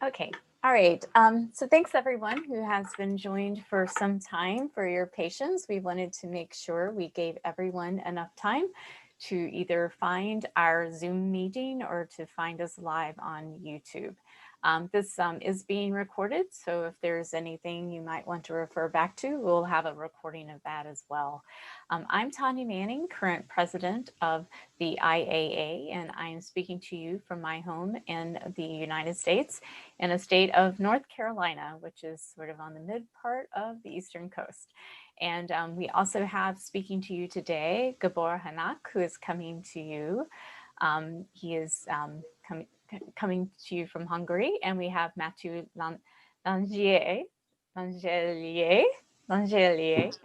Okay, all right. So thanks everyone who has been joined for some time for your patience. We wanted to make sure we gave everyone enough time to either find our Zoom meeting or to find us live on YouTube. This is being recorded, so if there's anything you might want to refer back to, we'll have a recording of that as well. I'm Tanya Manning, current president of the IAA, and I am speaking to you from my home in the United States in a state of North Carolina, which is sort of on the mid part of the Eastern Coast. And we also have speaking to you today, Gabor Hanak, who is coming to you. He is coming to you from Hungary, and we have Mathieu Langelier.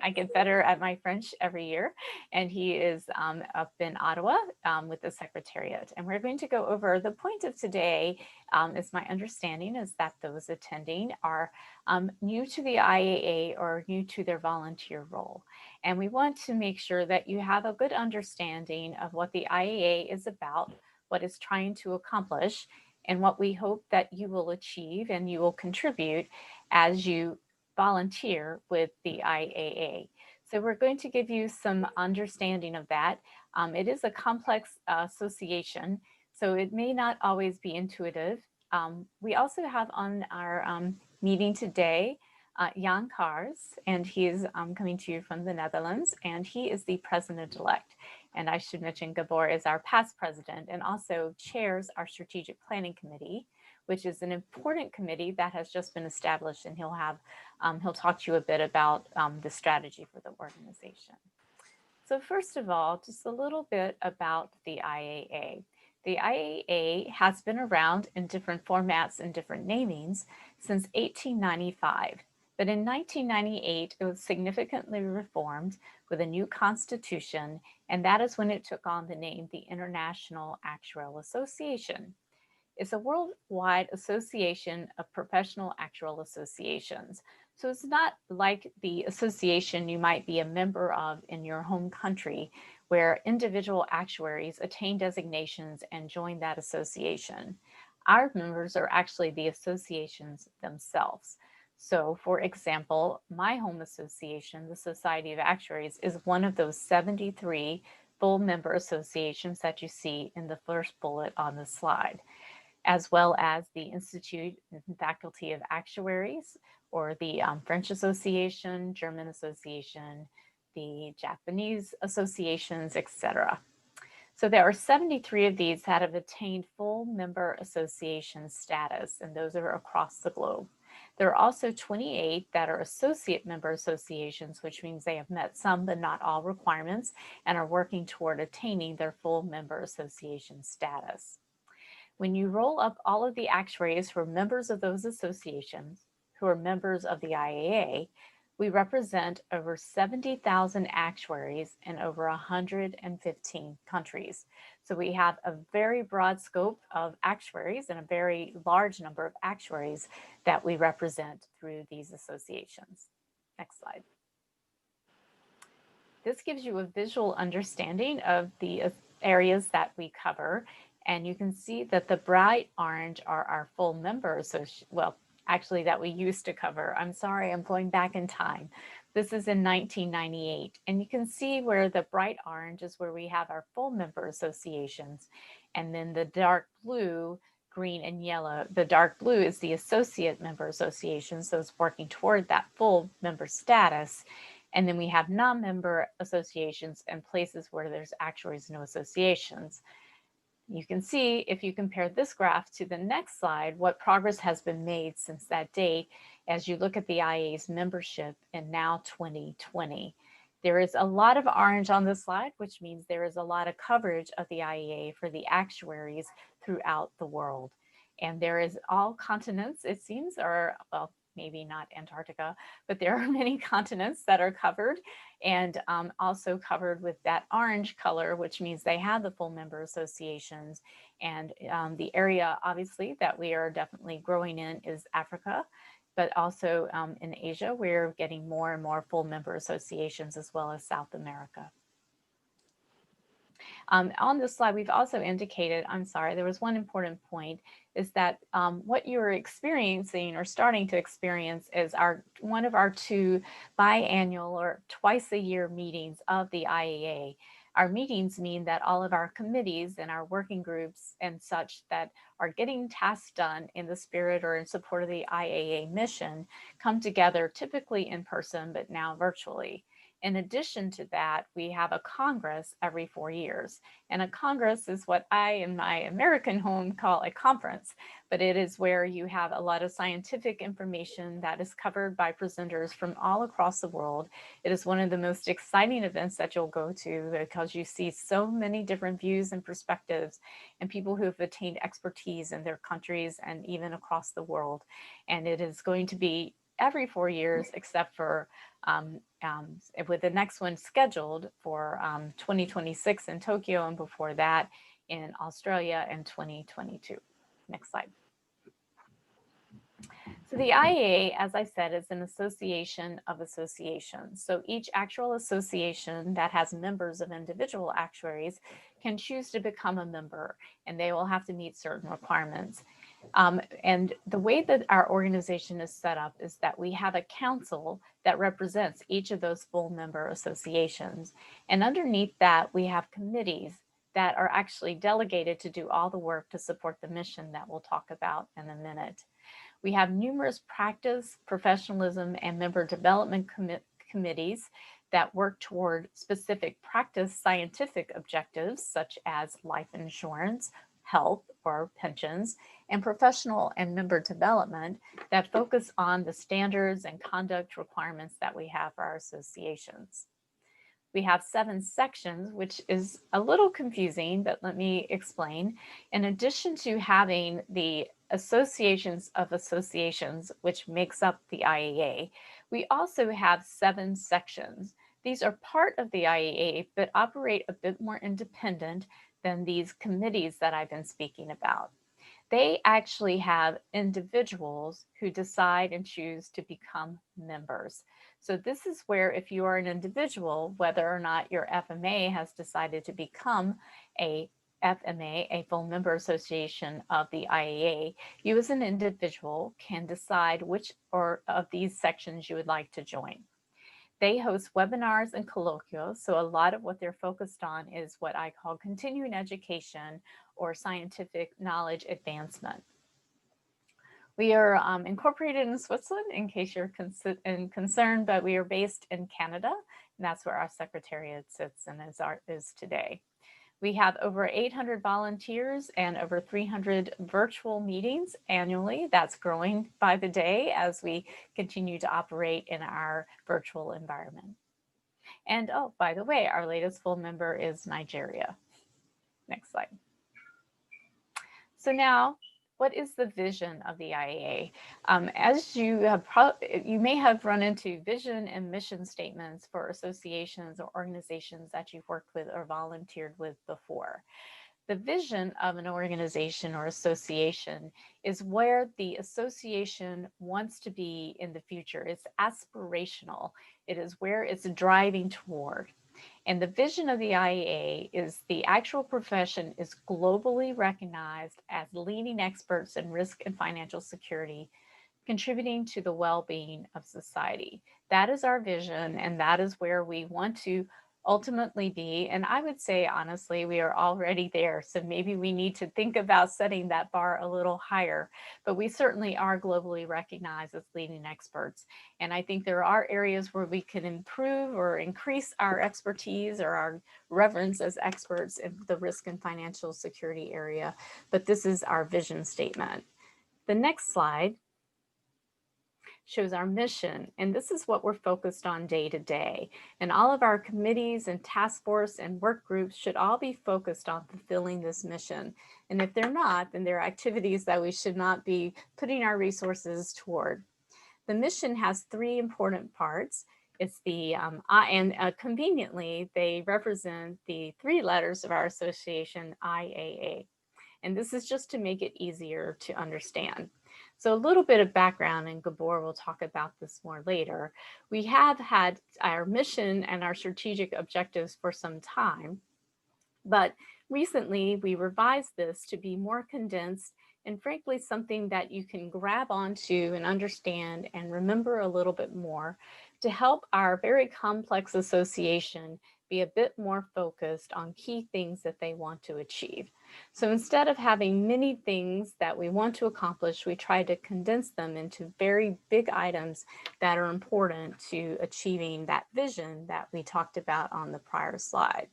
I get better at my French every year, and he is up in Ottawa with the Secretariat. And we're going to go over the point of today. Is my understanding is that those attending are new to the IAA or new to their volunteer role. And we want to make sure that you have a good understanding of what the IAA is about, what it's trying to accomplish, and what we hope that you will achieve and you will contribute as you volunteer with the IAA. So we're going to give you some understanding of that. It is a complex association, so it may not always be intuitive. We also have on our meeting today Jan Kars, and he is coming to you from the Netherlands, and he is the president-elect. And I should mention Gabor is our past president and also chairs our strategic planning committee, which is an important committee that has just been established, and he'll talk to you a bit about the strategy for the organization. So first of all, just a little bit about the IAA. The IAA has been around in different formats and different namings since 1895. But in 1998, it was significantly reformed with a new constitution, and that is when it took on the name the International Actuarial Association. It's a worldwide association of professional actuarial associations. So it's not like the association you might be a member of in your home country, where individual actuaries attain designations and join that association. Our members are actually the associations themselves. So for example, my home association, the Society of Actuaries, is one of those 73 full member associations that you see in the first bullet on the slide, as well as the Institute and Faculty of Actuaries, or the French Association, German Association, the Japanese associations, etc. So there are 73 of these that have attained full member association status, and those are across the globe. There are also 28 that are associate member associations, which means they have met some but not all requirements and are working toward attaining their full member association status. When you roll up all of the actuaries who are members of those associations, who are members of the IAA, we represent over 70,000 actuaries in over 115 countries. So we have a very broad scope of actuaries and a very large number of actuaries that we represent through these associations. Next slide. This gives you a visual understanding of the areas that we cover. And you can see that the bright orange are our full members. Well, actually that we used to cover. I'm sorry, I'm going back in time. This is in 1998. And you can see where the bright orange is where we have our full member associations. And then the dark blue, green, and yellow, the dark blue is the associate member associations, so it's working toward that full member status. And then we have non-member associations and places where there's actuaries, no associations. You can see, if you compare this graph to the next slide, what progress has been made since that date as you look at the IAA's membership in now 2020. There is a lot of orange on this slide, which means there is a lot of coverage of the IAA for the actuaries throughout the world. And there is all continents, it seems, or well, maybe not Antarctica, but there are many continents that are covered, and also covered with that orange color, which means they have the full member associations. And the area, obviously, that we are definitely growing in is Africa, but also in Asia, we're getting more and more full member associations, as well as South America. On this slide, we've also indicated, I'm sorry, there was one important point, is that what you're experiencing or starting to experience is one of our 2 biannual or twice a year meetings of the IAA. Our meetings mean that all of our committees and our working groups and such that are getting tasks done in the spirit or in support of the IAA mission come together, typically in person, but now virtually. In addition to that, we have a Congress every 4 years. And a Congress is what I in my American home call a conference, but it is where you have a lot of scientific information that is covered by presenters from all across the world. It is one of the most exciting events that you'll go to because you see so many different views and perspectives and people who have attained expertise in their countries and even across the world. And it is going to be every 4 years, except for with the next one scheduled for 2026 in Tokyo, and before that in Australia in 2022. Next slide. So the IAA, as I said, is an association of associations. So each actual association that has members of individual actuaries can choose to become a member, and they will have to meet certain requirements. And the way that our organization is set up is that we have a council that represents each of those full member associations. And underneath that, we have committees that are actually delegated to do all the work to support the mission that we'll talk about in a minute. We have numerous practice, professionalism, and member development committees that work toward specific practice scientific objectives, such as life insurance, health or pensions, and professional and member development that focus on the standards and conduct requirements that we have for our associations. We have 7 sections, which is a little confusing, but let me explain. In addition to having the associations of associations, which makes up the IAA, we also have 7 sections. These are part of the IAA, but operate a bit more independent than these committees that I've been speaking about. They actually have individuals who decide and choose to become members. So this is where if you are an individual, whether or not your FMA has decided to become a FMA, a full member association of the IAA, you as an individual can decide which of these sections you would like to join. They host webinars and colloquials, so a lot of what they're focused on is what I call continuing education or scientific knowledge advancement. We are incorporated in Switzerland, in case you're concerned, but we are based in Canada, and that's where our secretariat sits and is today. We have over 800 volunteers and over 300 virtual meetings annually. That's growing by the day as we continue to operate in our virtual environment. And oh, by the way, our latest full member is Nigeria. Next slide. So now, what is the vision of the IAA? As you may have run into vision and mission statements for associations or organizations that you've worked with or volunteered with before. The vision of an organization or association is where the association wants to be in the future. It's aspirational. It is where it's driving toward. And the vision of the IAA is the actual profession is globally recognized as leading experts in risk and financial security, contributing to the well-being of society. That is our vision, and that is where we want to ultimately be. And I would say, honestly, we are already there. So maybe we need to think about setting that bar a little higher, but we certainly are globally recognized as leading experts. And I think there are areas where we can improve or increase our expertise or our reverence as experts in the risk and financial security area. But this is our vision statement. The next slide shows our mission, and this is what we're focused on day to day. And all of our committees and task force and work groups should all be focused on fulfilling this mission. And if they're not, then there are activities that we should not be putting our resources toward. The mission has 3 important parts. It's the, conveniently, they represent the 3 letters of our association, IAA. And this is just to make it easier to understand. So a little bit of background, and Gabor will talk about this more later. We have had our mission and our strategic objectives for some time. But recently we revised this to be more condensed and frankly something that you can grab onto and understand and remember a little bit more to help our very complex association be a bit more focused on key things that they want to achieve. So instead of having many things that we want to accomplish, we try to condense them into very big items that are important to achieving that vision that we talked about on the prior slide.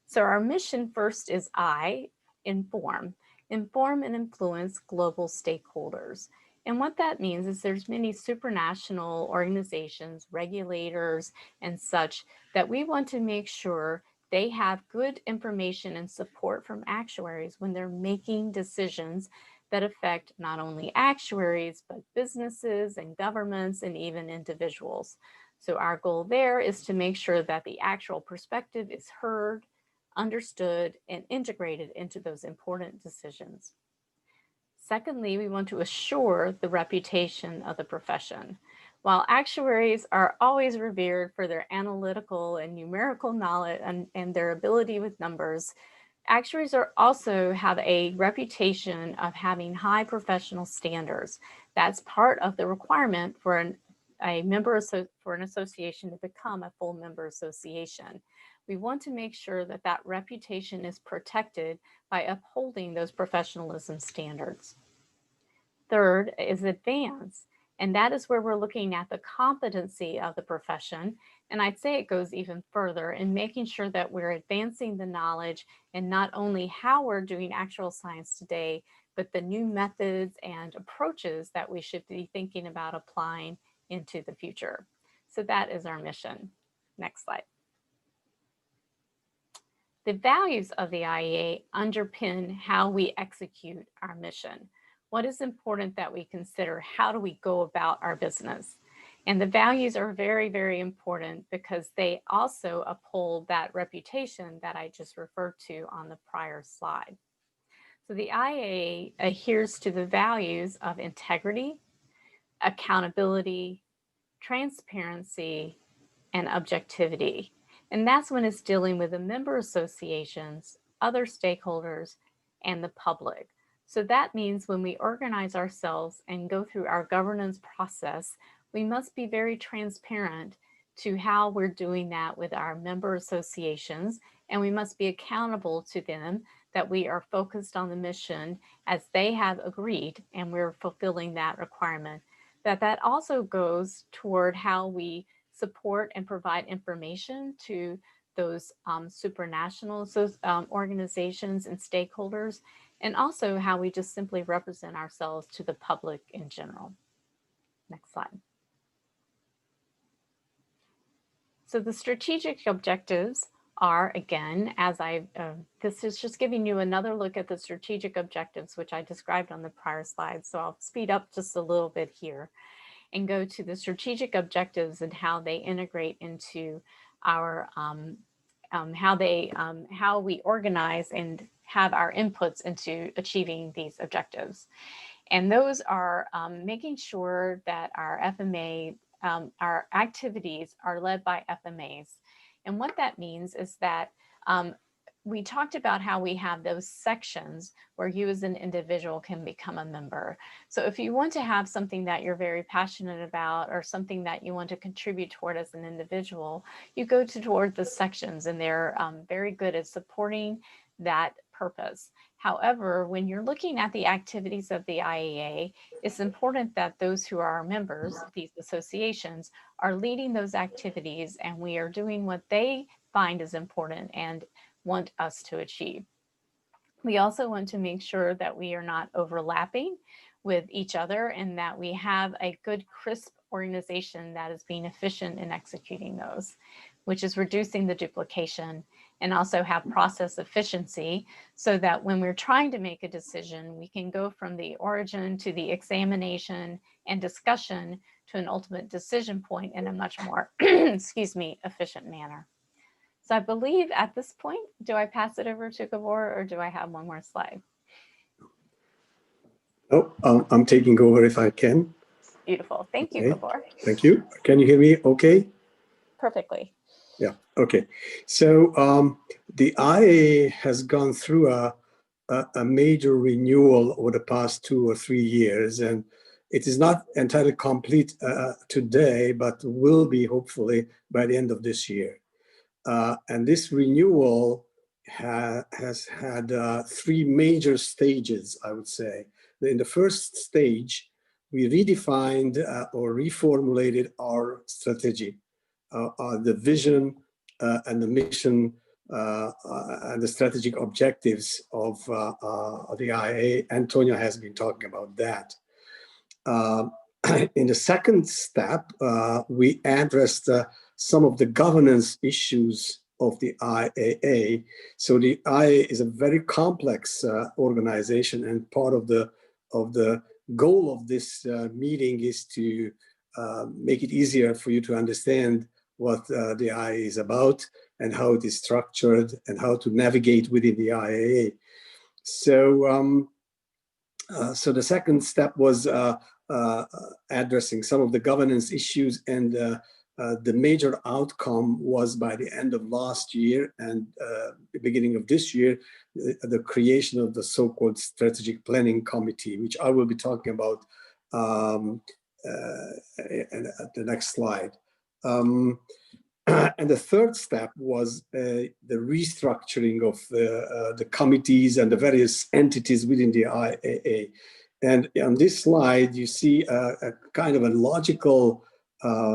So our mission first is I, inform. Inform and influence global stakeholders. And what that means is there's many supranational organizations, regulators, and such that we want to make sure they have good information and support from actuaries when they're making decisions that affect not only actuaries, but businesses and governments and even individuals. So our goal there is to make sure that the actual perspective is heard, understood, and integrated into those important decisions. Secondly, we want to assure the reputation of the profession. While actuaries are always revered for their analytical and numerical knowledge and their ability with numbers, actuaries are also have a reputation of having high professional standards. That's part of the requirement for an association to become a full member association. We want to make sure that that reputation is protected by upholding those professionalism standards. Third is advance, and that is where we're looking at the competency of the profession. And I'd say it goes even further in making sure that we're advancing the knowledge and not only how we're doing actual science today, but the new methods and approaches that we should be thinking about applying into the future. So that is our mission. Next slide. The values of the IAA underpin how we execute our mission. What is important that we consider? How do we go about our business? And the values are very, very important because they also uphold that reputation that I just referred to on the prior slide. So the IAA adheres to the values of integrity, accountability, transparency, and objectivity. And that's when it's dealing with the member associations, other stakeholders, and the public. So that means when we organize ourselves and go through our governance process, we must be very transparent to how we're doing that with our member associations, and we must be accountable to them that we are focused on the mission as they have agreed, and we're fulfilling that requirement. That also goes toward how we support and provide information to those supranational organizations and stakeholders, and also how we just simply represent ourselves to the public in general. Next slide. So the strategic objectives are, again, as this is just giving you another look at the strategic objectives, which I described on the prior slide. So I'll speed up just a little bit here and go to the strategic objectives and how they integrate into our, how we organize and have our inputs into achieving these objectives. And those are making sure that our FMA, our activities are led by FMAs. And what that means is that we talked about how we have those sections where you as an individual can become a member. So if you want to have something that you're very passionate about or something that you want to contribute toward as an individual, you go toward the sections, and they're very good at supporting that purpose. However, when you're looking at the activities of the IAA, it's important that those who are our members, these associations, are leading those activities, and we are doing what they find is important and want us to achieve. We also want to make sure that we are not overlapping with each other and that we have a good, crisp organization that is being efficient in executing those, which is reducing the duplication, and also have process efficiency so that when we're trying to make a decision, we can go from the origin to the examination and discussion to an ultimate decision point in a much more, excuse me, efficient manner. So I believe at this point, do I pass it over to Gabor or do I have one more slide? Oh, I'm taking over if I can. Beautiful. Thank you, Gabor. Thank you. Can you hear me okay? Perfectly. Yeah. Okay, so the IAA has gone through a major renewal over the past 2 or 3 years, and it is not entirely complete today, but will be hopefully by the end of this year. And this renewal has had 3 major stages, I would say. In the first stage, we redefined or reformulated our strategy, the vision and the mission and the strategic objectives of the IAA. Antonio has been talking about that. In the second step, we addressed some of the governance issues of the IAA. So the IAA is a very complex organization, and part of the goal of this meeting is to make it easier for you to understand what the IAA is about and how it is structured and how to navigate within the IAA. So, so the second step was addressing some of the governance issues, and the major outcome was by the end of last year and the beginning of this year, the creation of the so-called Strategic Planning Committee, which I will be talking about at the next slide. And the third step was the restructuring of the committees and the various entities within the IAA. And on this slide, you see a kind of a logical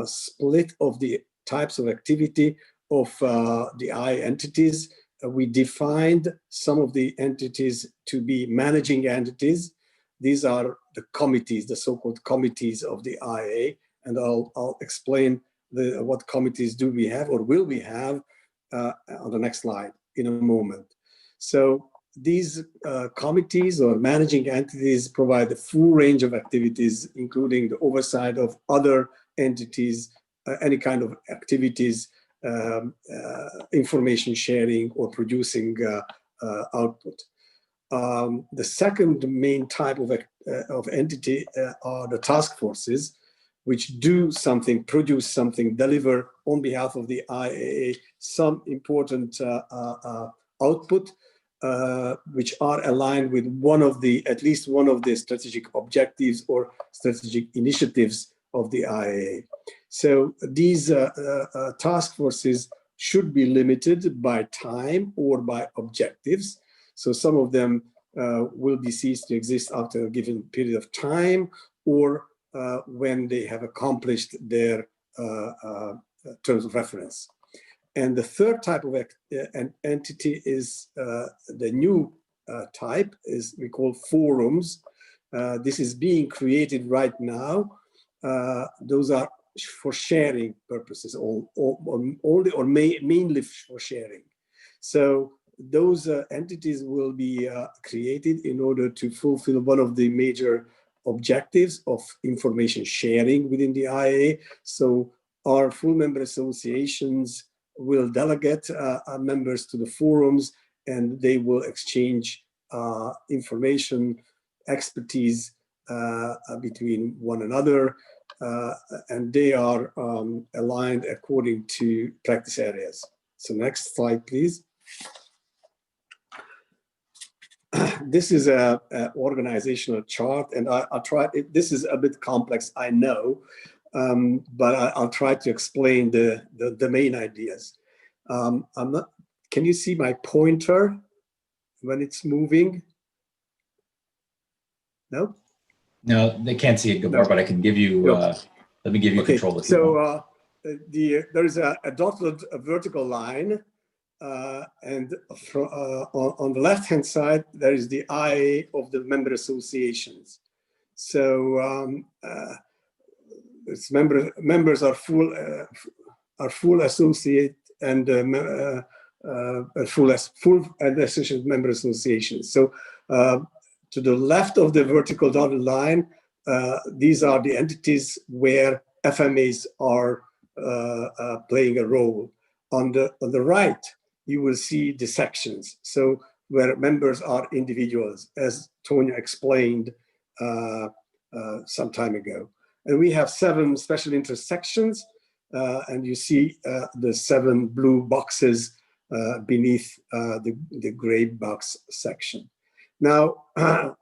split of the types of activity of the IAA entities. We defined some of the entities to be managing entities. These are the committees, the so-called committees of the IAA, and I'll explain what committees do we have or will we have on the next slide in a moment. So these committees or managing entities provide a full range of activities, including the oversight of other entities, any kind of activities, information sharing or producing output. The second main type of entity are the task forces, which do something, produce something, deliver on behalf of the IAA some important output, which are aligned with at least one of the strategic objectives or strategic initiatives of the IAA. So these task forces should be limited by time or by objectives. So some of them will be ceased to exist after a given period of time, or when they have accomplished their terms of reference. And the third type of an entity is the new type, is we call forums. This is being created right now. Those are for sharing purposes, only or mainly for sharing. So those entities will be created in order to fulfill one of the major objectives of information sharing within the IAA. So our full member associations will delegate members to the forums, and they will exchange information, expertise between one another, and they are aligned according to practice areas. So next slide, please. This is a organizational chart, and I'll try. This is a bit complex, I know, but I'll try to explain the main ideas. Can you see my pointer when it's moving? No? No, they can't see it, Gabor, but I can give you, let me give you control. If you want. There is a dotted vertical line, and on the left-hand side, there is the IAA of the member associations. So its members are full associate and full and associate member associations. So to the left of the vertical dotted line, these are the entities where FMAs are playing a role. On the right, you will see the sections. So where members are individuals, as Tonya explained some time ago. And we have 7 special interest sections. and you see the 7 blue boxes beneath the gray box section. Now,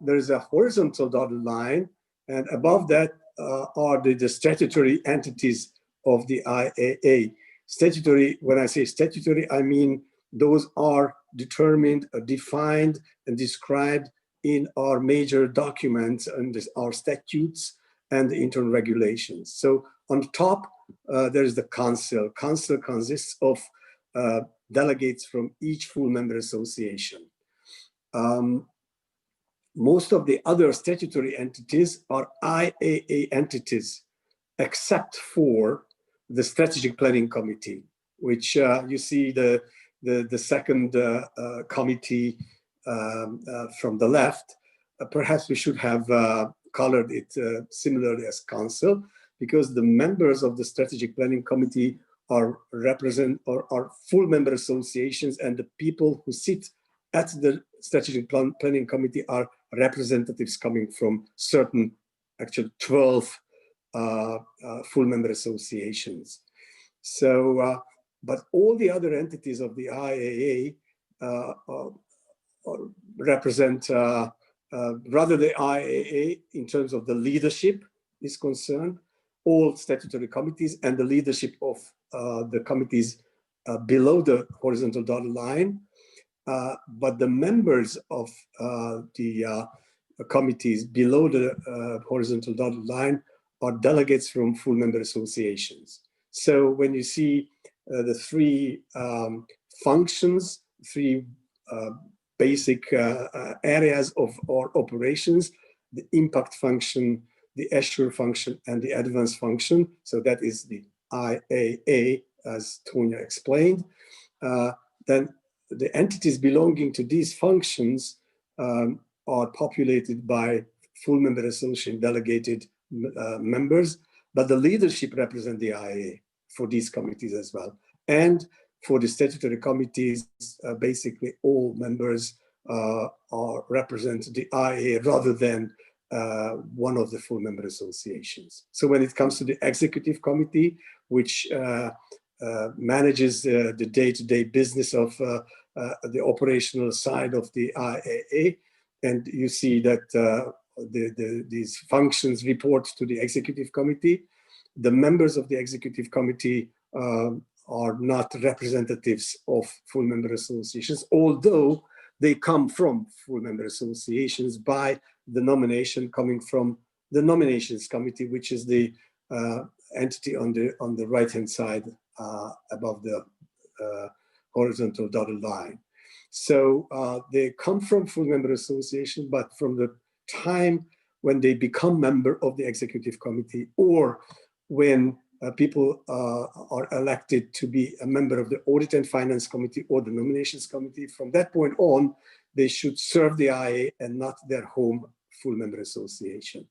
there is a horizontal dotted line, and above that are the statutory entities of the IAA. Statutory, when I say statutory, I mean those are determined, defined, and described in our major documents and our statutes and the internal regulations. So on top, there is the council. Council consists of delegates from each full member association. Most of the other statutory entities are IAA entities, except for the Strategic Planning Committee, which you see the second committee from the left. Perhaps we should have colored it similarly as council, because the members of the Strategic Planning Committee are full member associations, and the people who sit at the Strategic Planning Committee are representatives coming from certain, actually 12 full member associations. So, but all the other entities of the IAA represent rather the IAA in terms of the leadership is concerned, all statutory committees and the leadership of the committees below the horizontal dotted line. But the members of the committees below the horizontal dotted line are delegates from full member associations. So when you see the 3 functions, 3 basic areas of our operations, the impact function, the assure function, and the advance function, so that is the IAA, as Tonya explained, then the entities belonging to these functions are populated by full member association delegated members, but the leadership represent the IAA for these committees as well. And for the statutory committees, basically all members represent the IAA rather than one of the full member associations. So when it comes to the executive committee, which manages the day-to-day business of the operational side of the IAA, and you see that these functions report to the executive committee. The members of the executive committee are not representatives of full member associations, although they come from full member associations by the nomination coming from the nominations committee, which is the entity on the right-hand side above the horizontal dotted line. So they come from full member association, but from the time when they become member of the executive committee, or when people are elected to be a member of the audit and finance committee or the nominations committee, from that point on, they should serve the IA and not their home full member association.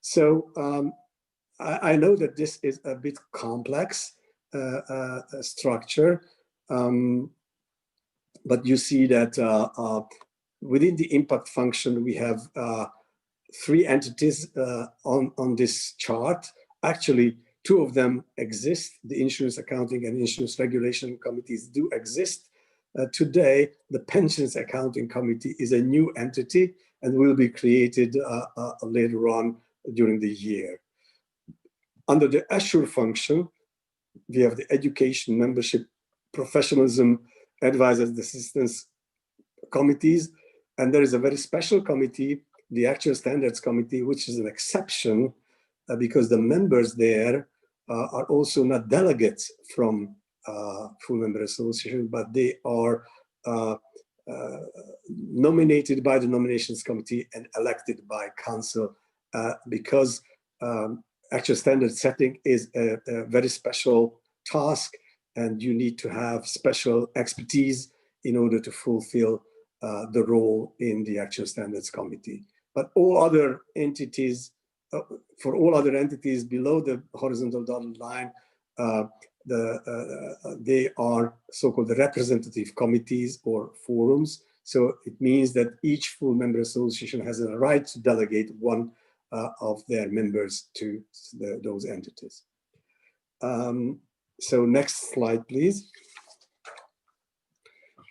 So I know that this is a bit complex structure, but you see that within the impact function, we have 3 entities on this chart. Actually, 2 of them exist. The insurance accounting and insurance regulation committees do exist. Today, the pensions accounting committee is a new entity and will be created later on during the year. Under the assure function, we have the education, membership, professionalism, advisors, and assistance committees. And there is a very special committee, the Actual Standards Committee, which is an exception because the members there are also not delegates from full member association, but they are nominated by the nominations committee and elected by council because actual standard setting is a very special task, and you need to have special expertise in order to fulfill the role in the actual standards committee. But all other entities, for all other entities below the horizontal dotted line, they are so-called representative committees or forums. So it means that each full member association has a right to delegate one of their members to those entities. So next slide, please.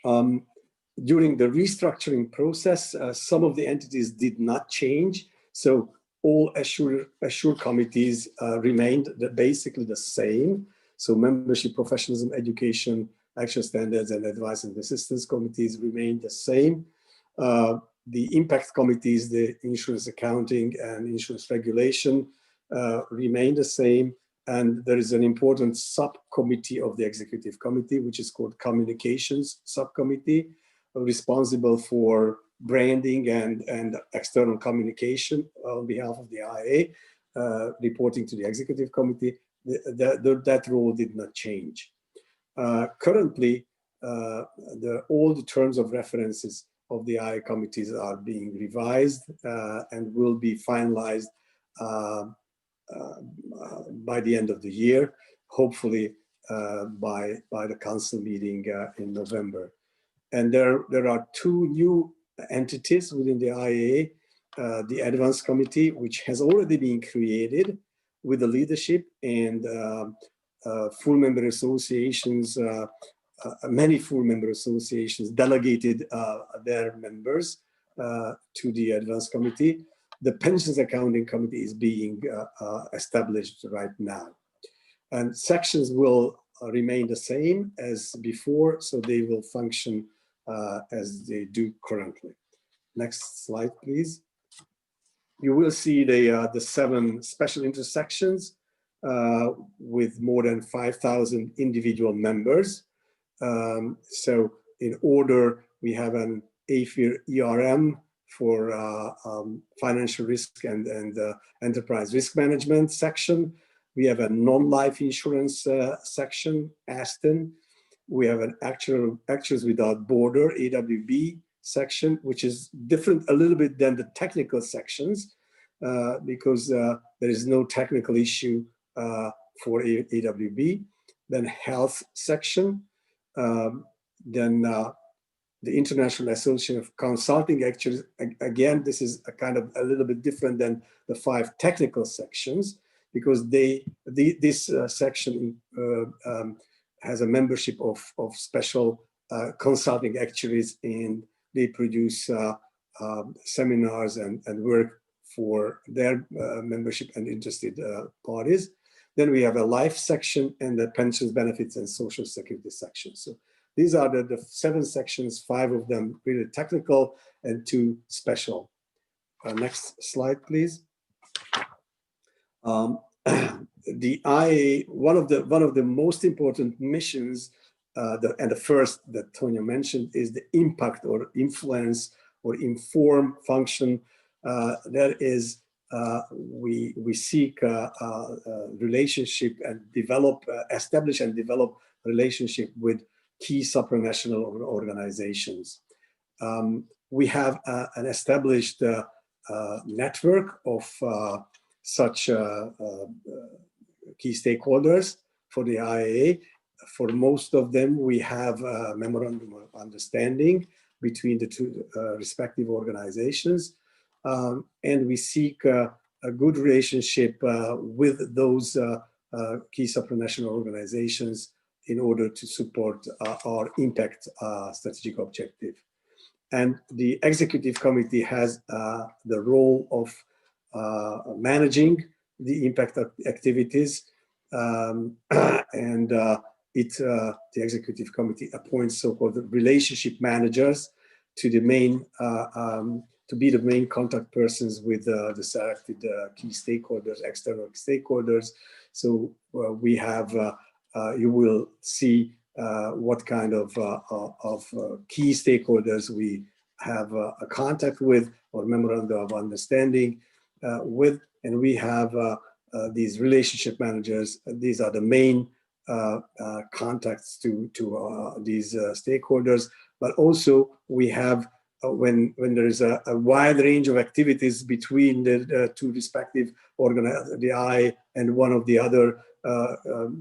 During the restructuring process, some of the entities did not change. So all assure committees remained basically the same. So membership, professionalism, education, action standards, and advice and assistance committees remained the same. The impact committees, the insurance accounting and insurance regulation remain the same. And there is an important subcommittee of the executive committee, which is called communications subcommittee, responsible for branding and external communication on behalf of the IAA, reporting to the executive committee. That role did not change. Currently, all the terms of references of the IAA committees are being revised and will be finalized by the end of the year, hopefully by the council meeting in November. And there are two new entities within the IAA, the Advanced Committee, which has already been created with the leadership and full member associations, many full member associations delegated their members to the Advanced Committee. The Pensions Accounting Committee is being established right now. And sections will remain the same as before, so they will function as they do currently. Next slide, please. You will see the 7 special intersections with more than 5,000 individual members. So in order, we have an AFIR ERM for financial risk and enterprise risk management section. We have a non-life insurance section, Aston. We have an Actuaries Without Border, AWB section, which is different a little bit than the technical sections because there is no technical issue for AWB. Then health section, then the International Association of Consulting Actuaries. Again, this is a little bit different than the 5 technical sections because this section has a membership of special consulting actuaries, and they produce seminars and work for their membership and interested parties. Then we have a life section and the pensions, benefits, and social security section. So these are the 7 sections, 5 of them really technical and 2 special. Next slide, please. The IAA, one of the most important missions, and the first that Tonya mentioned, is the impact or influence or inform function. That is, we seek relationship and establish and develop relationship with key supranational organizations. We have an established network of such key stakeholders for the IAA. For most of them, we have a memorandum of understanding between the 2 respective organizations. And we seek a good relationship with those key supranational organizations in order to support our impact strategic objective. And the executive committee has the role of managing the impact activities, and the executive committee appoints so-called relationship managers to the main to be the main contact persons with the selected key stakeholders, external stakeholders. So we have, you will see what kind of key stakeholders we have a contact with or memorandum of understanding with, and we have these relationship managers. These are the main contacts to these stakeholders, but also we have when there is a wide range of activities between the 2 respective the I and one of the other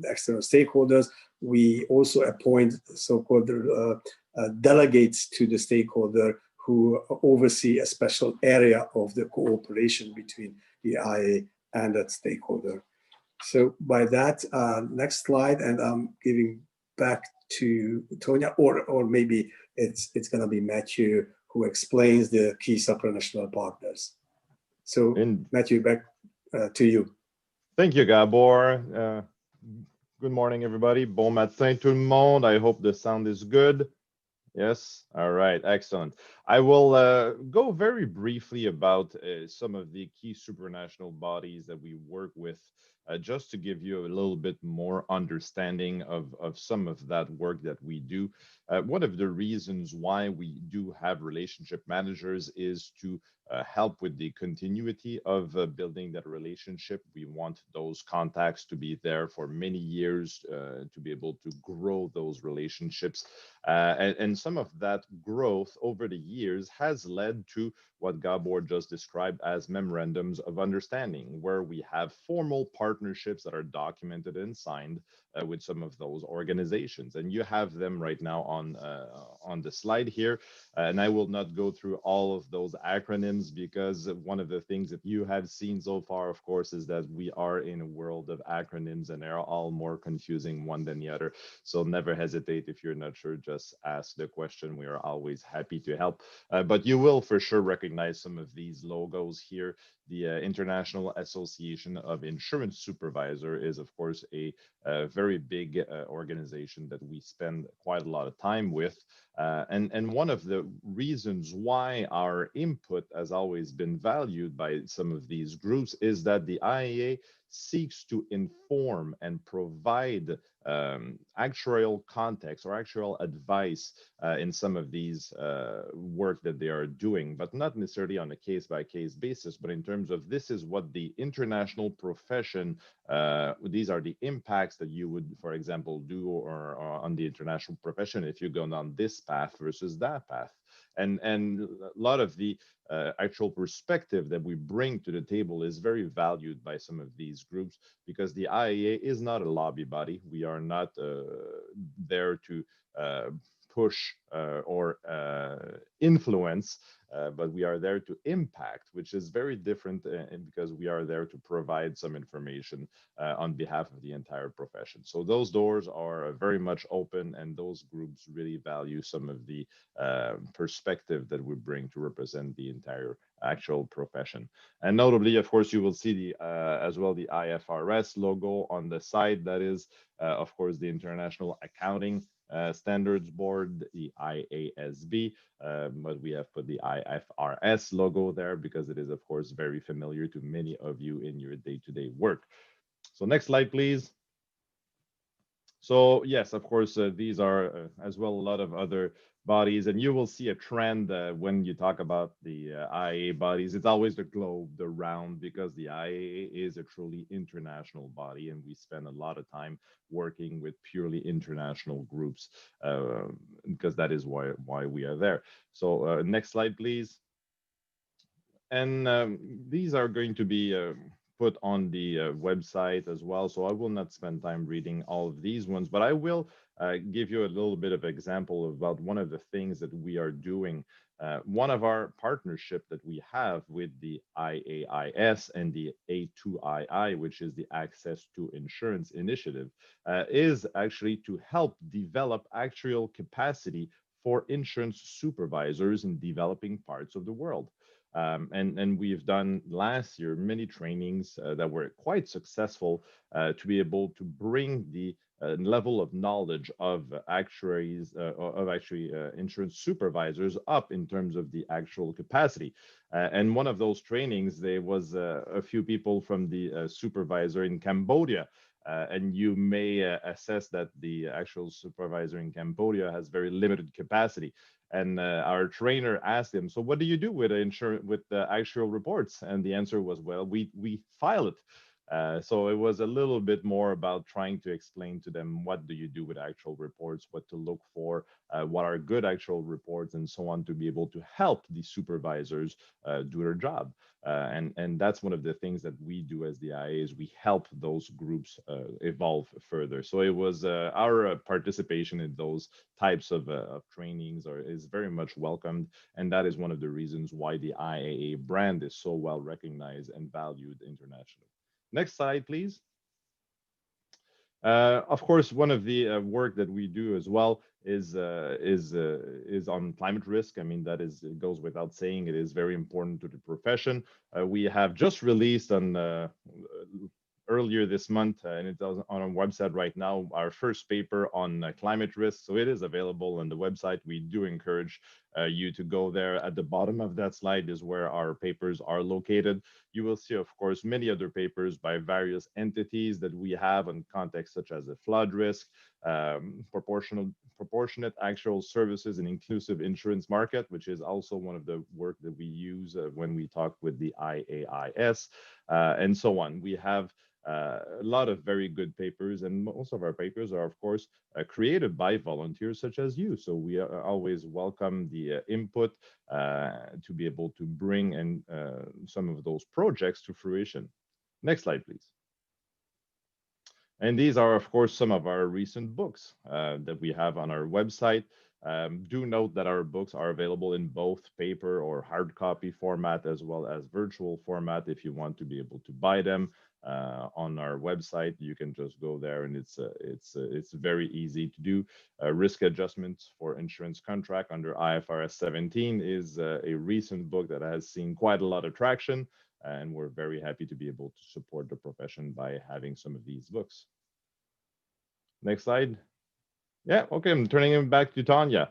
external stakeholders, we also appoint so-called delegates to the stakeholder who oversee a special area of the cooperation between the IA and that stakeholder. So by that, next slide, and I'm giving back to Tonya, or maybe it's going to be Matthew who explains the key supranational partners. So Matthew, back to you. Thank you, Gabor. Good morning, everybody. Bon matin, tout le monde. I hope the sound is good. Yes. All right. Excellent. I will go very briefly about some of the key supranational bodies that we work with, just to give you a little bit more understanding of some of that work that we do. One of the reasons why we do have relationship managers is to help with the continuity of building that relationship. We want those contacts to be there for many years, to be able to grow those relationships. And some of that growth over the years has led to what Gabor just described as memorandums of understanding, where we have formal partnerships that are documented and signed with some of those organizations. And you have them right now on the slide here. And I will not go through all of those acronyms, because one of the things that you have seen so far, of course, is that we are in a world of acronyms, and they're all more confusing one than the other. So never hesitate if you're not sure, just ask the question. We are always happy to help. But you will for sure recognize some of these logos here. The International Association of Insurance Supervisor is, of course, a very big organization that we spend quite a lot of time with. And one of the reasons why our input has always been valued by some of these groups is that the IAA seeks to inform and provide actuarial context or actuarial advice in some of these work that they are doing, but not necessarily on a case-by-case basis, but in terms of this is what the international profession, these are the impacts that you would, for example, do or on the international profession if you go on this path versus that path. And a lot of the actual perspective that we bring to the table is very valued by some of these groups, because the IAA is not a lobby body. We are not there to push or influence, but we are there to impact, which is very different, because we are there to provide some information on behalf of the entire profession. So those doors are very much open, and those groups really value some of the perspective that we bring to represent the entire actual profession. And notably, of course, you will see the as well the IFRS logo on the side. That is, of course, the International Accounting Standards Board, the IASB, but we have put the IFRS logo there because it is, of course, very familiar to many of you in your day-to-day work. So next slide, please. So yes, of course, these are as well a lot of other bodies, and you will see a trend when you talk about the IAA bodies. It's always the globe, the round, because the IAA is a truly international body, and we spend a lot of time working with purely international groups, because that is why we are there. So next slide, please. And these are going to be put on the website as well. So I will not spend time reading all of these ones, but I will give you a little bit of example about one of the things that we are doing. One of our partnership that we have with the IAIS and the A2II, which is the Access to Insurance Initiative, is actually to help develop actuarial capacity for insurance supervisors in developing parts of the world. And we've done last year many trainings that were quite successful to be able to bring the level of knowledge of actuaries, insurance supervisors up in terms of the actual capacity. And one of those trainings, there was a few people from the supervisor in Cambodia. And you may assess that the actual supervisor in Cambodia has very limited capacity. And our trainer asked him, so what do you do with the actual reports? And the answer was, well, we file it. So it was a little bit more about trying to explain to them, what do you do with actual reports, what to look for, what are good actual reports, and so on, to be able to help the supervisors do their job. And that's one of the things that we do as the IAA, is we help those groups evolve further. So it was our participation in those types of trainings is very much welcomed. And that is one of the reasons why the IAA brand is so well recognized and valued internationally. Next slide, please. Of course, one of the work that we do as well is on climate risk. I mean, that is, it goes without saying, it is very important to the profession. We have just released on earlier this month, and it's on our website right now, our first paper on climate risk. So it is available on the website. We do encourage you to go there. At the bottom of that slide is where our papers are located. You will see, of course, many other papers by various entities that we have on contexts such as the flood risk, proportionate actual services and inclusive insurance market, which is also one of the work that we use when we talk with the IAIS, and so on. We have a lot of very good papers, and most of our papers are, of course, created by volunteers such as you. So we always welcome the input to be able to bring in some of those projects to fruition. Next slide, please. And these are, of course, some of our recent books that we have on our website. Do note that our books are available in both paper or hard copy format, as well as virtual format. If you want to be able to buy them on our website, you can just go there, and it's very easy to do. Risk adjustments for insurance contract under IFRS 17 is a recent book that has seen quite a lot of traction, and we're very happy to be able to support the profession by having some of these books. Next slide. Yeah, okay, I'm turning it back to Tanya.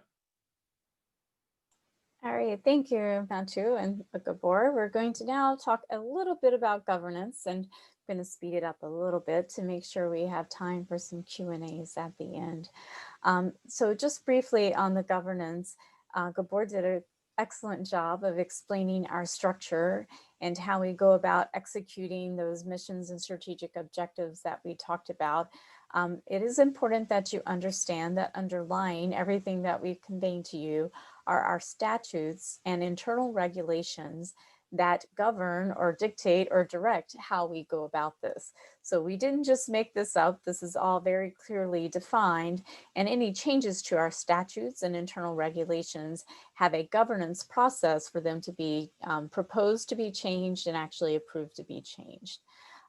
All right, thank you, Mathieu and Gabor. We're going to now talk a little bit about governance, and I'm going to speed it up a little bit to make sure we have time for some Q&As at the end. So just briefly on the governance, Gabor did an excellent job of explaining our structure and how we go about executing those missions and strategic objectives that we talked about. It is important that you understand that underlying everything that we've conveyed to you are our statutes and internal regulations that govern or dictate or direct how we go about this. So we didn't just make this up. This is all very clearly defined, and any changes to our statutes and internal regulations have a governance process for them to be proposed to be changed and actually approved to be changed.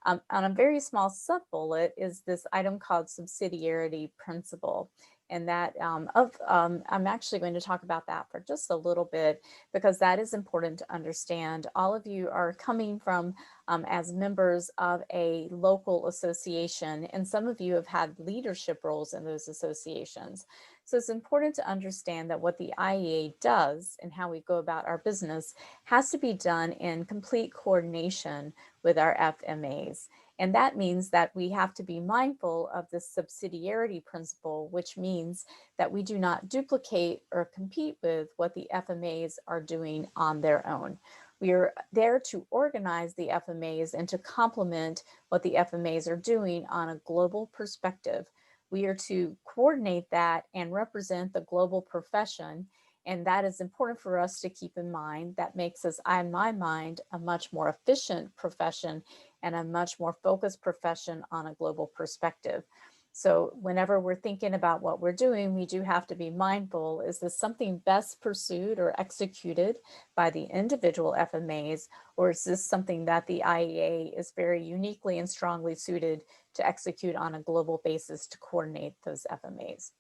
On a very small sub-bullet is this item called subsidiarity principle. And that I'm actually going to talk about that for just a little bit, because that is important to understand. All of you are coming from as members of a local association, and some of you have had leadership roles in those associations. So it's important to understand that what the IAA does and how we go about our business has to be done in complete coordination with our FMAs. And that means that we have to be mindful of the subsidiarity principle, which means that we do not duplicate or compete with what the FMAs are doing on their own. We are there to organize the FMAs and to complement what the FMAs are doing on a global perspective. We are to coordinate that and represent the global profession. And that is important for us to keep in mind. That makes us, in my mind, a much more efficient profession and a much more focused profession on a global perspective. So whenever we're thinking about what we're doing, we do have to be mindful, is this something best pursued or executed by the individual FMAs, or is this something that the IAA is very uniquely and strongly suited to execute on a global basis to coordinate those FMAs?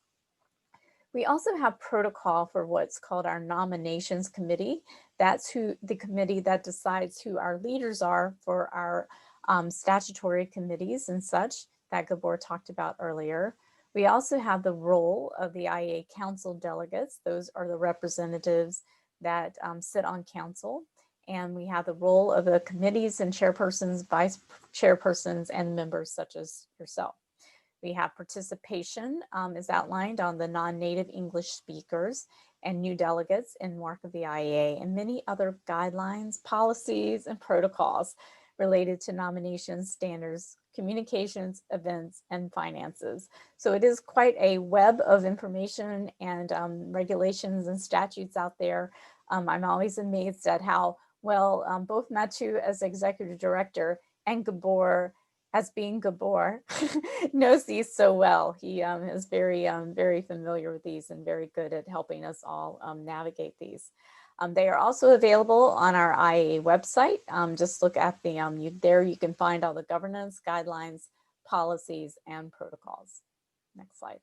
We also have protocol for what's called our nominations committee. That's the committee that decides who our leaders are for our statutory committees and such that Gabor talked about earlier. We also have the role of the IAA Council delegates. Those are the representatives that sit on council. And we have the role of the committees and chairpersons, vice chairpersons, and members such as yourself. We have participation is outlined on the non-native English speakers and new delegates in work of the IAA, and many other guidelines, policies, and protocols related to nominations, standards, communications, events, and finances. So it is quite a web of information and regulations and statutes out there. I'm always amazed at how well both Mathieu as executive director and Gabor as being Gabor knows these so well. He is very familiar with these and very good at helping us all navigate these. They are also available on our IAA website. Just look at the, there you can find all the governance guidelines, policies, and protocols. Next slide.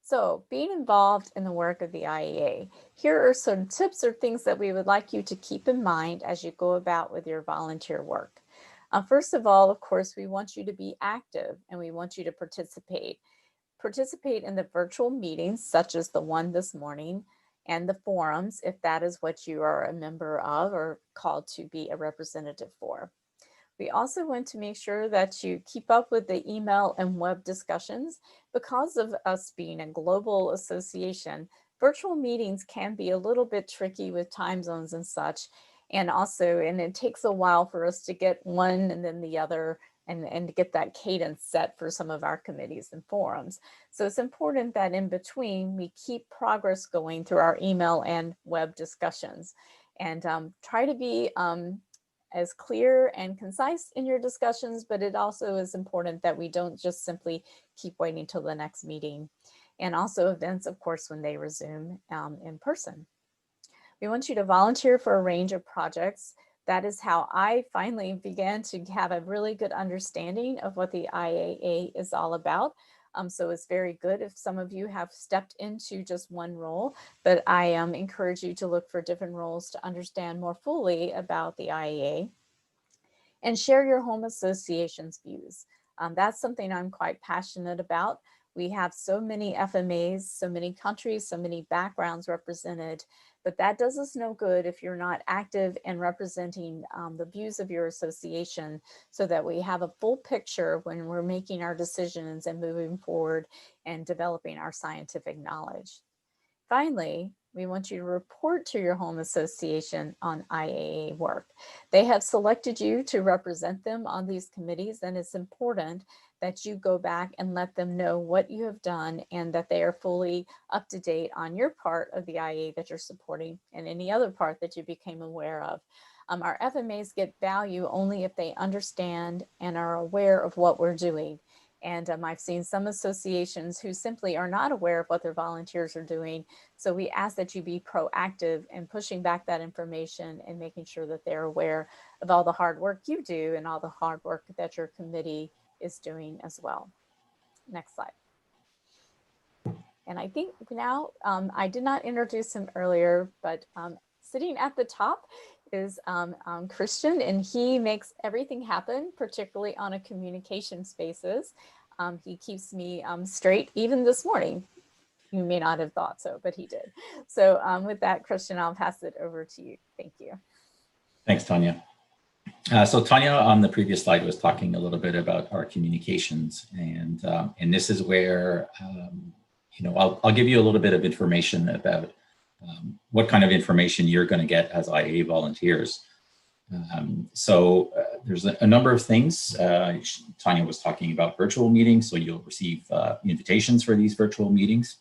So being involved in the work of the IAA, here are some tips or things that we would like you to keep in mind as you go about with your volunteer work. First of all, of course, we want you to be active and we want you to participate. Participate in the virtual meetings, such as the one this morning, and the forums, if that is what you are a member of or called to be a representative for. We also want to make sure that you keep up with the email and web discussions. Because of us being a global association, virtual meetings can be a little bit tricky with time zones and such. And it takes a while for us to get one and then the other and to get that cadence set for some of our committees and forums. So it's important that in between we keep progress going through our email and web discussions, and try to be as clear and concise in your discussions, but it also is important that we don't just simply keep waiting till the next meeting. And also events, of course, when they resume in person. We want you to volunteer for a range of projects. That is how I finally began to have a really good understanding of what the IAA is all about. So it's very good if some of you have stepped into just one role, but I encourage you to look for different roles to understand more fully about the IAA and share your home association's views. That's something I'm quite passionate about. We have so many FMAs, so many countries, so many backgrounds represented, but that does us no good if you're not active and representing the views of your association, so that we have a full picture when we're making our decisions and moving forward and developing our scientific knowledge. Finally, we want you to report to your home association on IAA work. They have selected you to represent them on these committees, and it's important that you go back and let them know what you have done and that they are fully up to date on your part of the IAA that you're supporting and any other part that you became aware of. Our FMAs get value only if they understand and are aware of what we're doing. And I've seen some associations who simply are not aware of what their volunteers are doing. So we ask that you be proactive in pushing back that information and making sure that they're aware of all the hard work you do and all the hard work that your committee is doing as well. Next slide. And I think now, I did not introduce him earlier, but sitting at the top is Christian, and he makes everything happen, particularly on a communication spaces. He keeps me straight, even this morning. You may not have thought so, but he did. So with that, Christian, I'll pass it over to you. Thank you. Thanks, Tanya. So Tanya on the previous slide was talking a little bit about our communications, and this is where I'll give you a little bit of information about what kind of information you're going to get as IAA volunteers. There's a number of things. Tanya was talking about virtual meetings, so you'll receive invitations for these virtual meetings.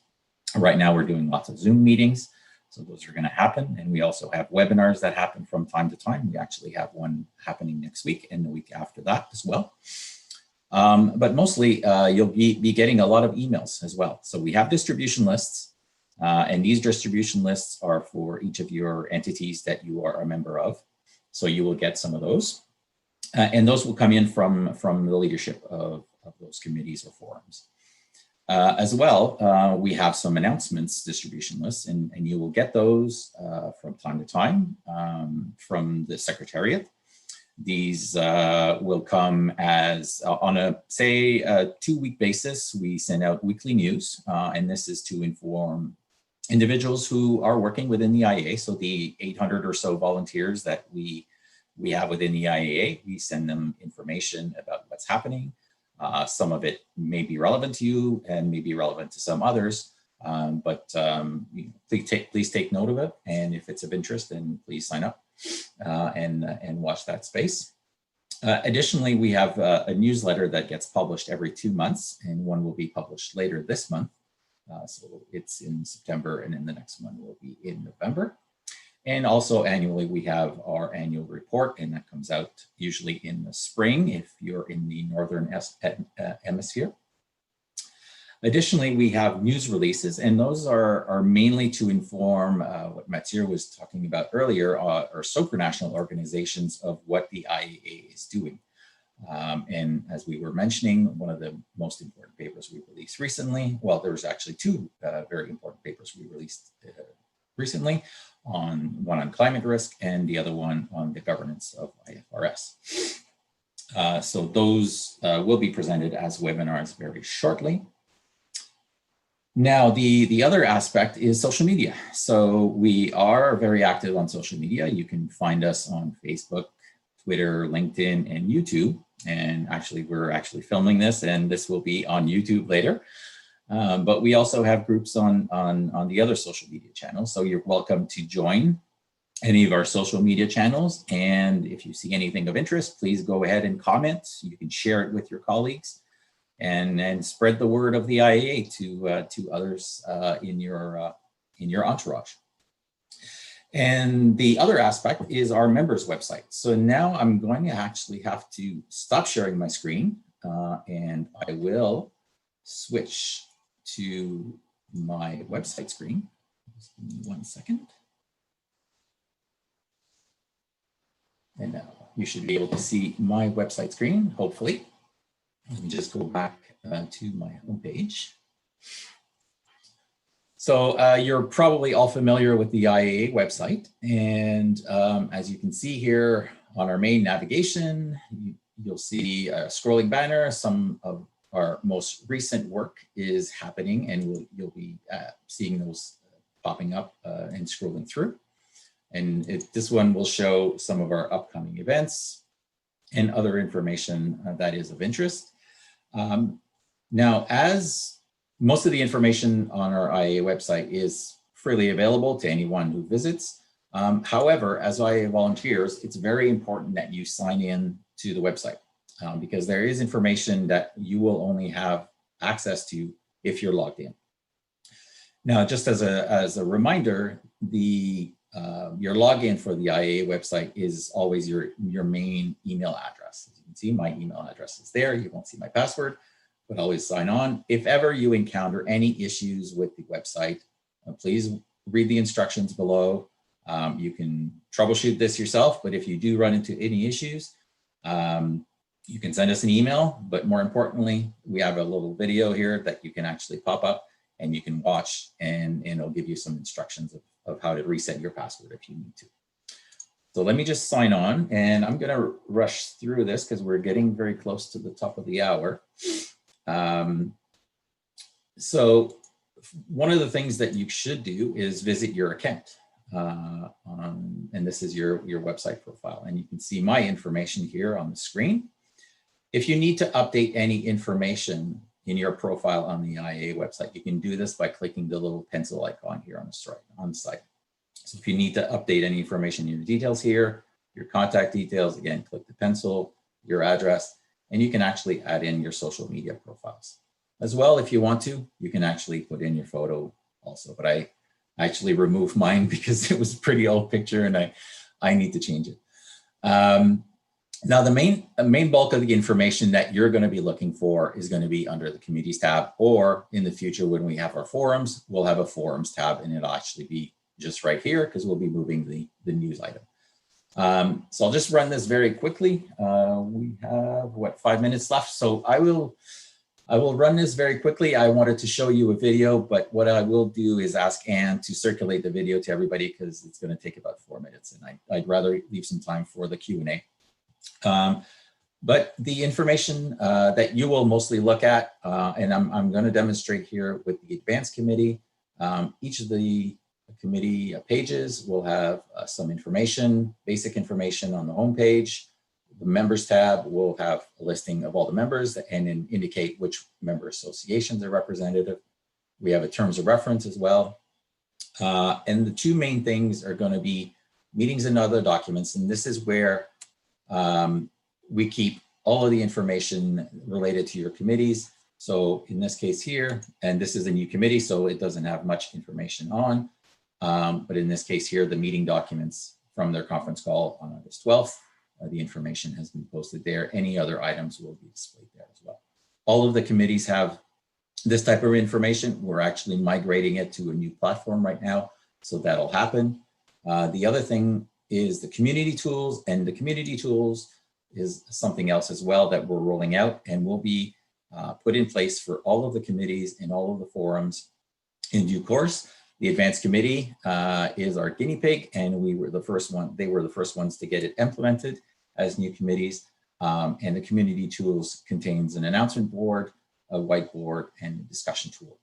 Right now we're doing lots of Zoom meetings, so those are going to happen. And we also have webinars that happen from time to time. We actually have one happening next week and the week after that as well. But mostly you'll be getting a lot of emails as well. So we have distribution lists. And these distribution lists are for each of your entities that you are a member of. So you will get some of those. And those will come in from the leadership of those committees or forums. As well, we have some announcements distribution lists, and you will get those from time to time from the Secretariat. These will come as on a 2-week basis. We send out weekly news, and this is to inform individuals who are working within the IAA. So the 800 or so volunteers that we have within the IAA, we send them information about what's happening. Some of it may be relevant to you and may be relevant to some others, but please take note of it. And if it's of interest, then please sign up and watch that space. Additionally, we have a newsletter that gets published every 2 months, and one will be published later this month. So it's in September, and then the next one will be in November. And also annually, we have our annual report, and that comes out usually in the spring if you're in the Northern Hemisphere. Additionally, we have news releases, and those are mainly to inform what Mathieu was talking about earlier, or supranational organizations of what the IAA is doing. And as we were mentioning, one of the most important papers we released recently, well, there was actually two very important papers we released recently, one on climate risk and the other one on the governance of IFRS. So those will be presented as webinars very shortly. Now, the other aspect is social media. So we are very active on social media. You can find us on Facebook, Twitter, LinkedIn, and YouTube. And actually, we're actually filming this, and this will be on YouTube later. But we also have groups on the other social media channels. So you're welcome to join any of our social media channels. And if you see anything of interest, please go ahead and comment. You can share it with your colleagues and spread the word of the IAA to others in your entourage. And the other aspect is our members website. So now I'm going to actually have to stop sharing my screen and I will switch to my website screen. Just give me 1 second. And now you should be able to see my website screen, hopefully. Let me just go back to my homepage. So you're probably all familiar with the IAA website. And as you can see here on our main navigation, you'll see a scrolling banner. Some of our most recent work is happening, and you'll be seeing those popping up and scrolling through. And this one will show some of our upcoming events and other information that is of interest. Now, as most of the information on our IAA website is freely available to anyone who visits. However, as IAA volunteers, it's very important that you sign in to the website because there is information that you will only have access to if you're logged in. Now, just as a reminder, your login for the IAA website is always your main email address. As you can see, my email address is there. You won't see my password, but always sign on. If ever you encounter any issues with the website, please read the instructions below. You can troubleshoot this yourself, but if you do run into any issues, you can send us an email, but more importantly, we have a little video here that you can actually pop up and you can watch, and it'll give you some instructions of how to reset your password if you need to. So let me just sign on, and I'm gonna rush through this because we're getting very close to the top of the hour. So one of the things that you should do is visit your account. And this is your website profile. And you can see my information here on the screen. If you need to update any information in your profile on the IAA website, you can do this by clicking the little pencil icon here on the side. So if you need to update any information in your details here, your contact details, again, click the pencil, your address, and you can actually add in your social media profiles. As well, if you want to, you can actually put in your photo also, but I actually removed mine because it was a pretty old picture and I need to change it. Now, the main bulk of the information that you're going to be looking for is going to be under the committees tab, or in the future when we have our forums, we'll have a forums tab and it'll actually be just right here because we'll be moving the news item. So I'll just run this very quickly. We have, what, 5 minutes left. So I will run this very quickly. I wanted to show you a video, but what I will do is ask Anne to circulate the video to everybody because it's going to take about 4 minutes, and I'd rather leave some time for the Q&A. But the information that you will mostly look at, and I'm going to demonstrate here with the advanced committee, each of the committee pages will have some information, basic information on the homepage. The members tab will have a listing of all the members and then indicate which member associations are representative. We have a terms of reference as well. And the two main things are going to be meetings and other documents. And this is where we keep all of the information related to your committees. So in this case here, and this is a new committee, so it doesn't have much information on. But in this case here, the meeting documents from their conference call on August 12th, the information has been posted there. Any other items will be displayed there as well. All of the committees have this type of information. We're actually migrating it to a new platform right now, so that'll happen. The other thing is the community tools, and the community tools is something else as well that we're rolling out and will be put in place for all of the committees and all of the forums in due course. The Advanced Committee is our guinea pig, and they were the first ones to get it implemented as new committees. And the Community Tools contains an announcement board, a whiteboard, and a discussion tool.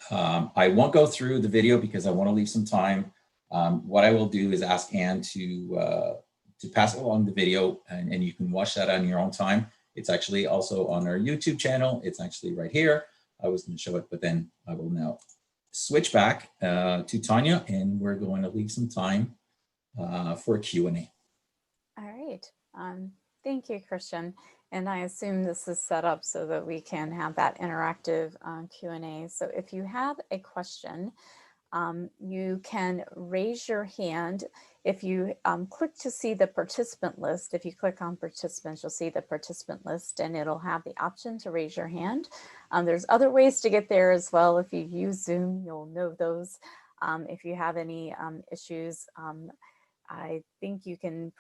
I won't go through the video because I want to leave some time. What I will do is ask Anne to pass along the video, and you can watch that on your own time. It's actually also on our YouTube channel. It's actually right here. I was going to show it, but then I will now switch back to Tanya, and we're going to leave some time for Q&A. All right. Thank you, Christian. And I assume this is set up so that we can have that interactive Q&A. So if you have a question, you can raise your hand. If you click to see the participant list, if you click on participants, you'll see the participant list, and it'll have the option to raise your hand. There's other ways to get there as well. If you use Zoom, you'll know those. If you have any issues, I think you can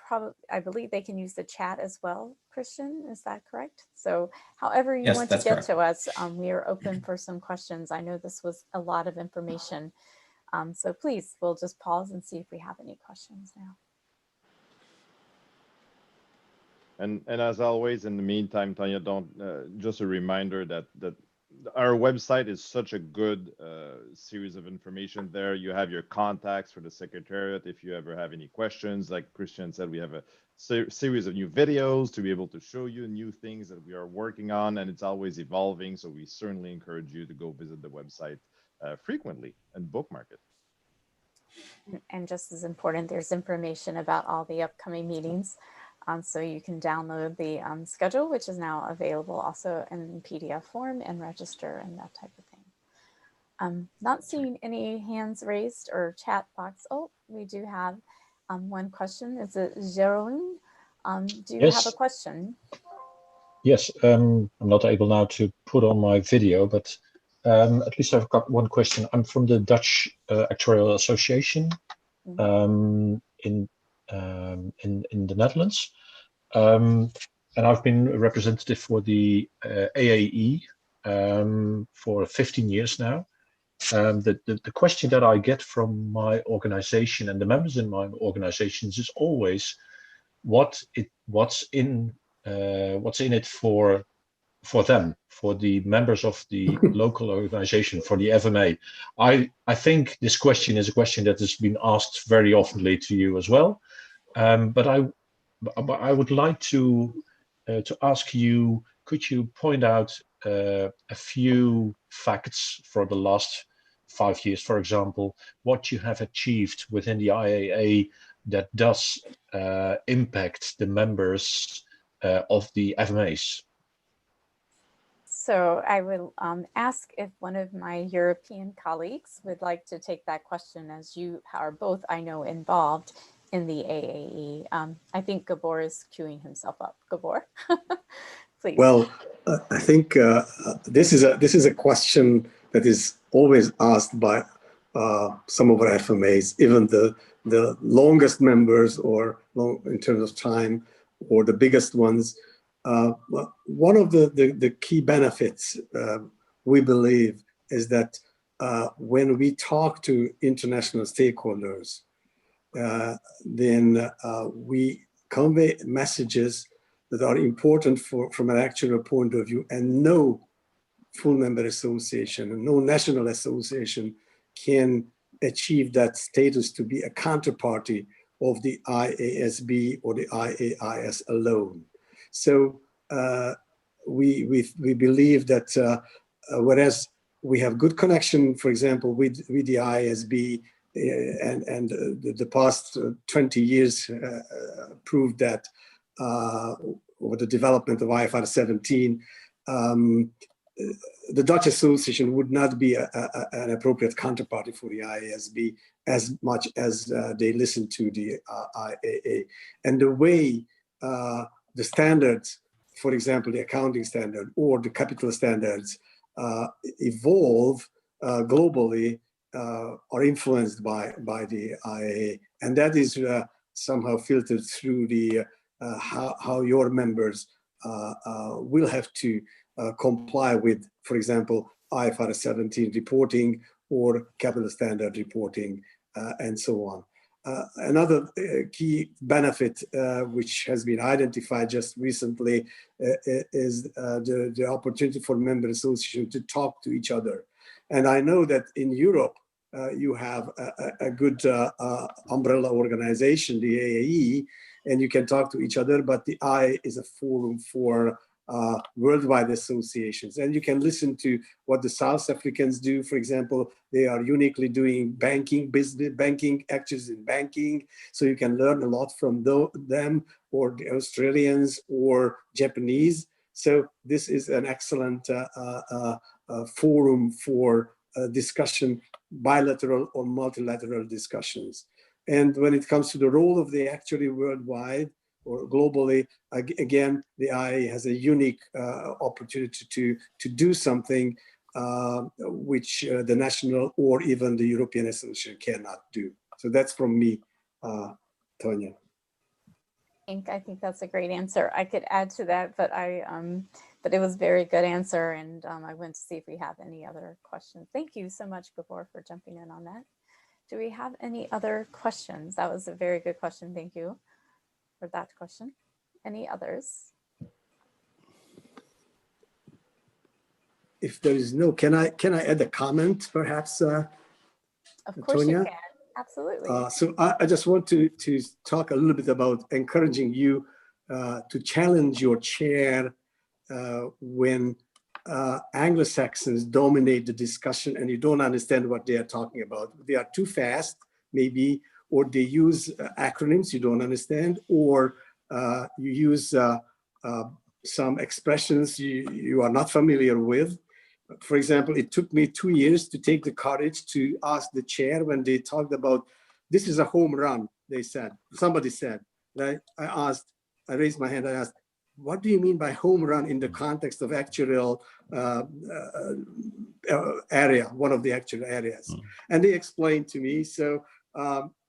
I believe they can use the chat as well, Christian, is that correct? So however you want to get to us, we are open for some questions. I know this was a lot of information. So please, we'll just pause and see if we have any questions now. And as always, in the meantime, Tanya, just a reminder that our website is such a good series of information there. You have your contacts for the Secretariat if you ever have any questions. Like Christian said, we have a series of new videos to be able to show you new things that we are working on, and it's always evolving. So we certainly encourage you to go visit the website frequently and bookmark it. And just as important, there's information about all the upcoming meetings. So you can download the schedule, which is now available also in PDF form, and register and that type of thing. Not seeing any hands raised or chat box. Oh, we do have one question. Is it Jerome? Do you have a question? Yes, I'm not able now to put on my video, but at least I've got one question. I'm from the Dutch Actuarial Association in the Netherlands. And I've been a representative for the AAE for 15 years now. The question that I get from my organization and the members in my organizations is always what's in it for them, for the members of the local organization, for the FMA. I think this question is a question that has been asked very oftenly to you as well. But I would like to ask you, could you point out a few facts for the last 5 years, for example, what you have achieved within the IAA that does impact the members of the FMAs? So I will ask if one of my European colleagues would like to take that question, as you are both, I know, involved in the AAE. I think Gabor is queuing himself up. Gabor, please. Well, I think this is a question that is always asked by some of our FMAs, even the longest members or in terms of time, or the biggest ones. One of the key benefits we believe is that when we talk to international stakeholders, then we convey messages that are important from an actual point of view, and no full member association and no national association can achieve that status to be a counterparty of the IASB or the IAIS alone. So we believe that whereas we have good connection, for example, with the IASB, and the past 20 years proved that over the development of IFRS 17, the Dutch Association would not be an appropriate counterparty for the IASB as much as they listen to the IAA. And the way the standards, for example, the accounting standard or the capital standards evolve globally, are influenced by the IAA, and that is somehow filtered through the how your members will have to comply with, for example, IFRS 17 reporting or capital standard reporting, and so on. Another key benefit which has been identified just recently is the opportunity for member associations to talk to each other. And I know that in Europe, you have a good umbrella organization, the IAA, and you can talk to each other, but the IAA is a forum for worldwide associations. And you can listen to what the South Africans do. For example, they are uniquely doing banking, business, banking actions in banking. So you can learn a lot from them, or the Australians or Japanese. So this is an excellent forum for discussion, bilateral or multilateral discussions. And when it comes to the role of the actuary worldwide or globally, again, the IAA has a unique opportunity to do something which the national or even the European Association cannot do. So that's from me, Tonya. I think that's a great answer. I could add to that, but but it was a very good answer, and I went to see if we have any other questions. Thank you so much, Gabor, for jumping in on that. Do we have any other questions? That was a very good question. Thank you for that question. Any others? If there is no, can I add a comment, perhaps? Of course Tonya? you can. Absolutely. So I just want to talk a little bit about encouraging you to challenge your chair when Anglo-Saxons dominate the discussion and you don't understand what they are talking about. They are too fast, maybe, or they use acronyms you don't understand, or you use some expressions you are not familiar with. For example, it took me 2 years to take the courage to ask the chair when they talked about, this is a home run, they said, somebody said. I raised my hand, I asked, what do you mean by home run in the context of actuarial area, one of the actual areas? And they explained to me, so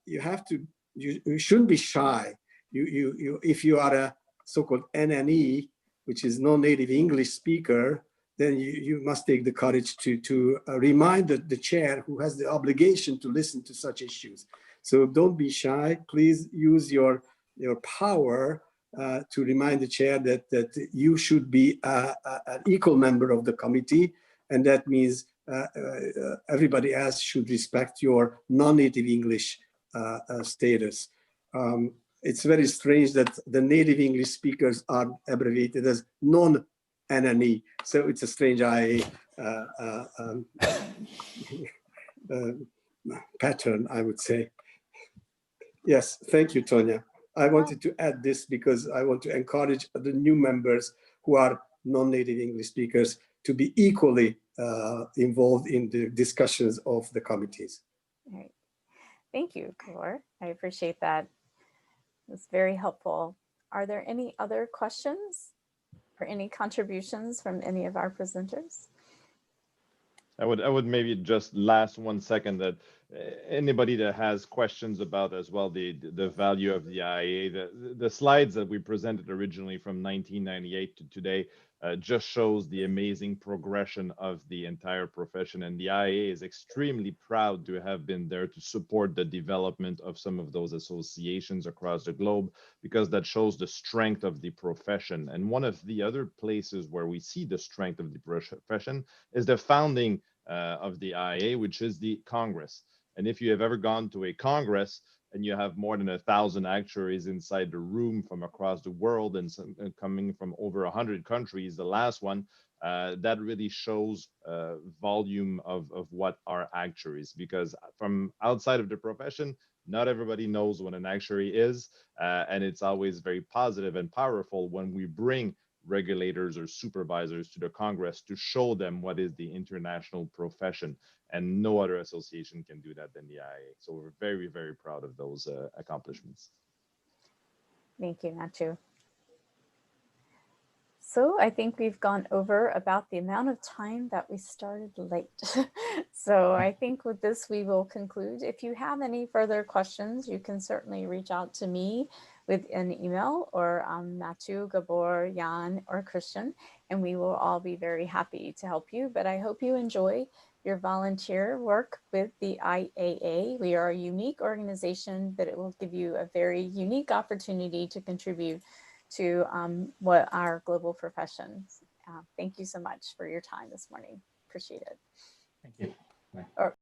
you have to, you shouldn't be shy. If you are a so-called NNE, which is non-native English speaker, then you must take the courage to remind the chair who has the obligation to listen to such issues. So don't be shy. Please use your power to remind the chair that you should be an equal member of the committee, and that means everybody else should respect your non-native English status. It's very strange that the native English speakers are abbreviated as non-NNE, so it's a strange pattern, I would say. Yes, thank you, Tonya. I wanted to add this because I want to encourage the new members who are non-native English speakers to be equally involved in the discussions of the committees. All right. Thank you, Gabor. I appreciate that. It's very helpful. Are there any other questions or any contributions from any of our presenters? I would maybe just last 1 second that anybody that has questions about as well the value of the IAA, the slides that we presented originally from 1998 to today just shows the amazing progression of the entire profession, and the IAA is extremely proud to have been there to support the development of some of those associations across the globe, because that shows the strength of the profession. And one of the other places where we see the strength of the profession is the founding of the IAA, which is the Congress. And if you have ever gone to a Congress and you have more than 1,000 actuaries inside the room from across the world and coming from over 100 countries, the last one, that really shows volume of what are actuaries, because from outside of the profession, not everybody knows what an actuary is. And it's always very positive and powerful when we bring regulators or supervisors to the Congress to show them what is the international profession, and no other association can do that than the IAA. So we're very, very proud of those accomplishments. Thank you, Nacho. So I think we've gone over about the amount of time that we started late. So I think with this, we will conclude. If you have any further questions, you can certainly reach out to me with an email, or Matthew, Gabor, Jan, or Christian, and we will all be very happy to help you. But I hope you enjoy your volunteer work with the IAA. We are a unique organization, but it will give you a very unique opportunity to contribute to what our global professions. Thank you so much for your time this morning. Appreciate it. Thank you. Bye. Or